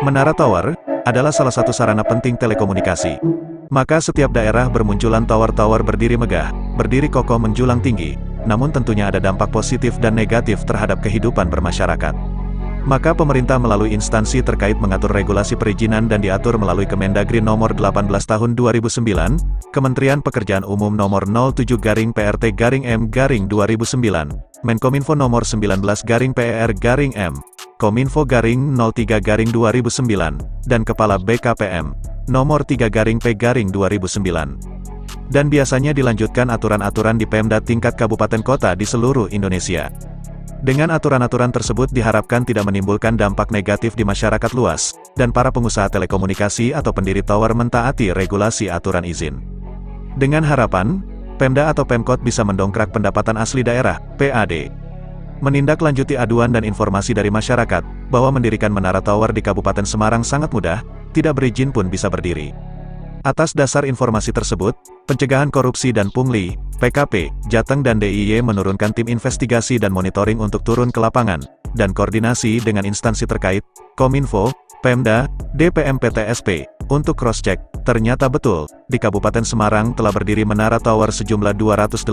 Menara tower adalah salah satu sarana penting telekomunikasi. Maka setiap daerah bermunculan tower-tower berdiri megah, berdiri kokoh menjulang tinggi, namun tentunya ada dampak positif dan negatif terhadap kehidupan bermasyarakat. Maka pemerintah melalui instansi terkait mengatur regulasi perizinan dan diatur melalui Kemendagri nomor 18 tahun 2009, Kementerian Pekerjaan Umum nomor 07-PRT-M-2009, Menkominfo nomor 19-PER-M, Kominfo _03-2009, dan Kepala BKPM, nomor 3-P-2009. Dan biasanya dilanjutkan aturan-aturan di Pemda tingkat kabupaten kota di seluruh Indonesia. Dengan aturan-aturan tersebut diharapkan tidak menimbulkan dampak negatif di masyarakat luas, dan para pengusaha telekomunikasi atau pendiri tower mentaati regulasi aturan izin. Dengan harapan, Pemda atau Pemkot bisa mendongkrak pendapatan asli daerah, PAD. Menindaklanjuti aduan dan informasi dari masyarakat, bahwa mendirikan menara tower di Kabupaten Semarang sangat mudah, tidak berizin pun bisa berdiri. Atas dasar informasi tersebut, Pencegahan Korupsi dan Pungli, PKP, Jateng dan DIY menurunkan tim investigasi dan monitoring untuk turun ke lapangan, dan koordinasi dengan instansi terkait, Kominfo, Pemda, DPM PTSP, untuk cross-check. Ternyata betul, di Kabupaten Semarang telah berdiri menara tower sejumlah 288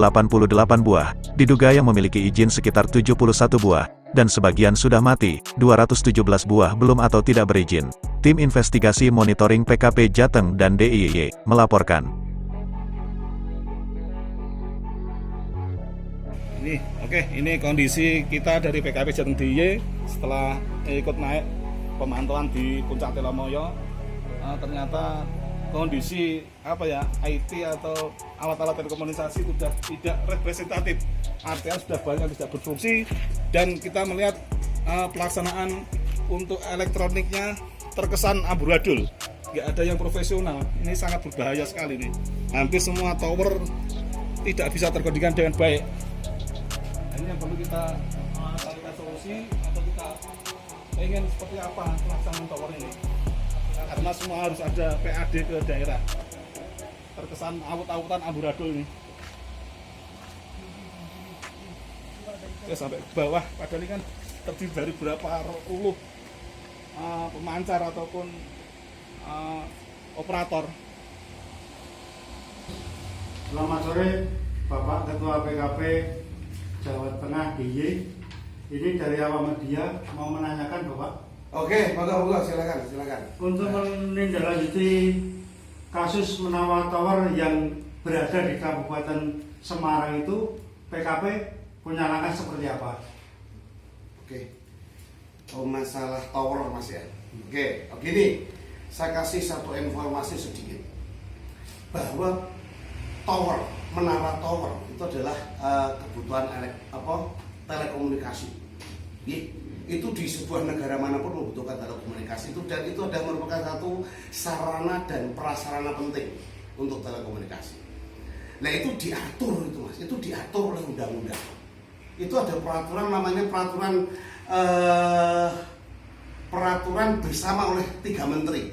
buah, diduga yang memiliki izin sekitar 71 buah, dan sebagian sudah mati, 217 buah belum atau tidak berizin. Tim investigasi monitoring PKP Jateng dan DIY melaporkan. Ini kondisi kita dari PKP Jateng DIY setelah ikut naik pemantauan di Puncak Telomoyo. Ternyata kondisi IT atau alat-alat telekomunikasi sudah tidak representatif, artinya sudah banyak tidak berfungsi, dan kita melihat pelaksanaan untuk elektroniknya terkesan amburadul, nggak ada yang profesional. Ini sangat berbahaya sekali nih. Hampir semua tower tidak bisa terkoordinasikan dengan baik. Ini yang perlu kita carikan solusi, atau kita ingin seperti apa pelaksanaan tower ini, karena semua harus ada PAD ke daerah. Terkesan awut-awutan amburadul ini. Sampai ke bawah, padahal ini kan terdiri dari berapa puluh pemancar ataupun operator. Selamat sore Bapak Ketua PKP Jawa Tengah DIY. Ini dari awak media mau menanyakan Bapak. Oke, monggo silakan. Untuk menindaklanjuti kasus menara tower yang berada di Kabupaten Semarang itu, PKP punya langkah seperti apa? Oke. Masalah tower Mas ya. Oke, gini. Saya kasih satu informasi sedikit. Bahwa menara tower itu adalah kebutuhan telekomunikasi. Itu di sebuah negara manapun membutuhkan telekomunikasi itu, dan itu adalah merupakan satu sarana dan prasarana penting untuk telekomunikasi. Nah, itu diatur itu Mas, itu diatur oleh undang-undang. Itu ada peraturan, namanya peraturan bersama oleh 3 menteri.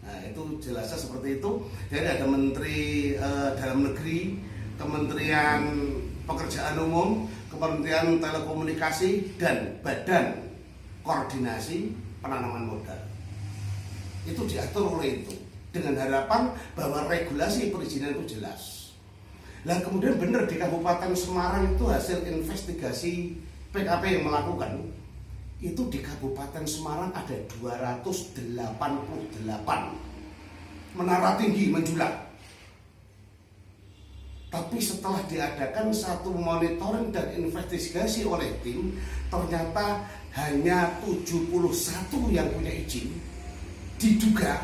Nah, itu jelasnya seperti itu. Jadi ada Menteri Dalam Negeri, Kementerian Pekerjaan Umum, Kementerian Telekomunikasi, dan Badan Koordinasi Penanaman Modal. Itu diatur oleh itu, dengan harapan bahwa regulasi perizinan itu jelas. Nah, kemudian benar di Kabupaten Semarang itu hasil investigasi PKP yang melakukan, itu di Kabupaten Semarang ada 288 menara tinggi menjulang. Tapi setelah diadakan satu monitoring dan investigasi oleh tim, ternyata hanya 71 yang punya izin. Diduga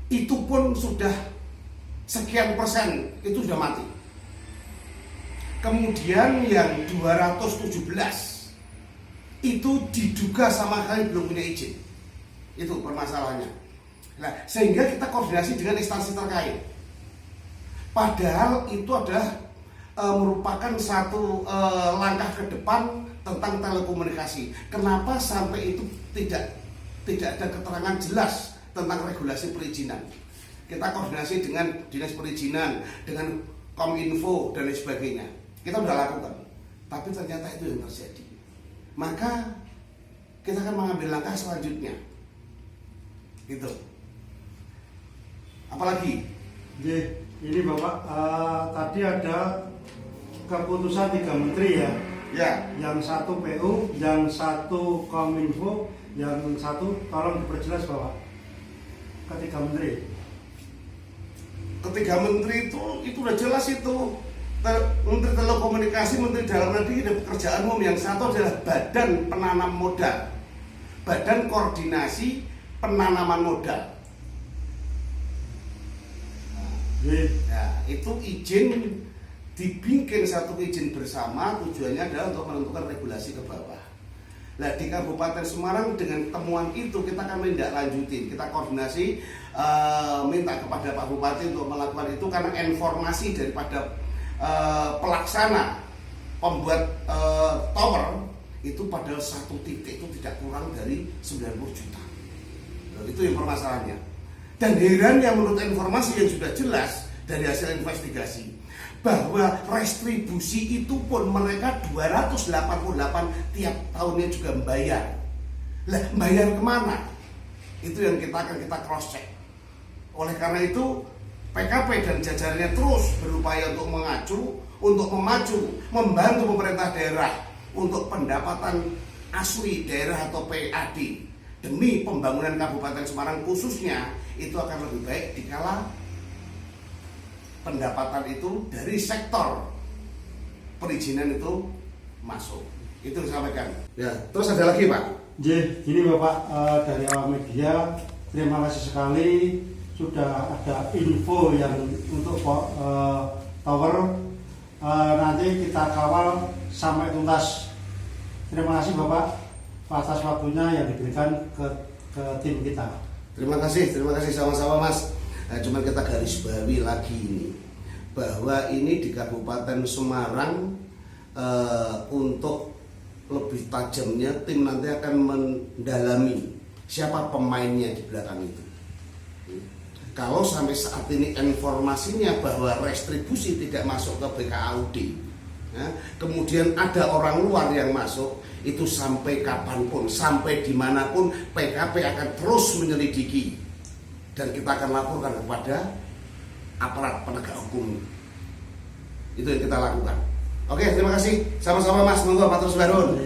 itu pun sudah sekian persen itu sudah mati. Kemudian yang 217 itu diduga sama sekali belum punya izin. Itu permasalahannya. Nah, sehingga kita koordinasi dengan instansi terkait. Padahal itu adalah merupakan satu langkah ke depan tentang telekomunikasi. Kenapa sampai itu tidak ada keterangan jelas tentang regulasi perizinan? Kita koordinasi dengan dinas perizinan, dengan Kominfo dan lain sebagainya. Kita sudah lakukan, tapi ternyata itu yang terjadi. Maka kita akan mengambil langkah selanjutnya. Gitu. Apalagi? Ini Bapak, tadi ada keputusan 3 menteri ya. Ya. Yang satu PU, yang satu Kominfo, yang satu tolong diperjelas Bapak. Ketiga menteri. Ketiga menteri itu udah jelas itu. Menteri Telekomunikasi, Menteri Dalam Negeri dan Pekerjaan Umum. Yang satu adalah Badan Penanam Modal, Badan Koordinasi Penanaman Modal. Ya, itu izin dibikin satu izin bersama, tujuannya adalah untuk menentukan regulasi ke bawah. Nah, di Kabupaten Semarang dengan temuan itu kita akan menindaklanjuti, kita koordinasi, minta kepada Pak Bupati untuk melakukan itu karena informasi daripada pelaksana pembuat tower itu pada satu titik itu tidak kurang dari 90 juta. Nah, itu yang permasalahannya. Dan herannya menurut informasi yang sudah jelas dari hasil investigasi bahwa restribusi itu pun mereka 288 tiap tahunnya juga membayar. Lah, bayar kemana? Itu yang kita cross check. Oleh karena itu PKP dan jajarannya terus berupaya untuk memacu, membantu pemerintah daerah untuk pendapatan asli daerah atau PAD demi pembangunan Kabupaten Semarang khususnya. Itu akan lebih baik dikala pendapatan itu dari sektor perizinan itu masuk. Itu disampaikan. Ya, terus ada lagi Pak. Ini Bapak, dari awal media terima kasih sekali sudah ada info yang untuk tower, nanti kita kawal sampai tuntas. Terima kasih Bapak atas waktunya yang diberikan ke tim kita. Terima kasih sama-sama Mas. Nah, cuman kita garis bawahi lagi ini bahwa ini di Kabupaten Semarang untuk lebih tajamnya tim nanti akan mendalami siapa pemainnya di belakang itu. Kalau sampai saat ini informasinya bahwa restribusi tidak masuk ke BKAUD, ya, kemudian ada orang luar yang masuk, itu sampai kapanpun, sampai dimanapun PKP akan terus menyelidiki dan kita akan laporkan kepada aparat penegak hukum. Itu yang kita lakukan. Oke, terima kasih. Sama-sama Mas, monggo Pak Terus Barun.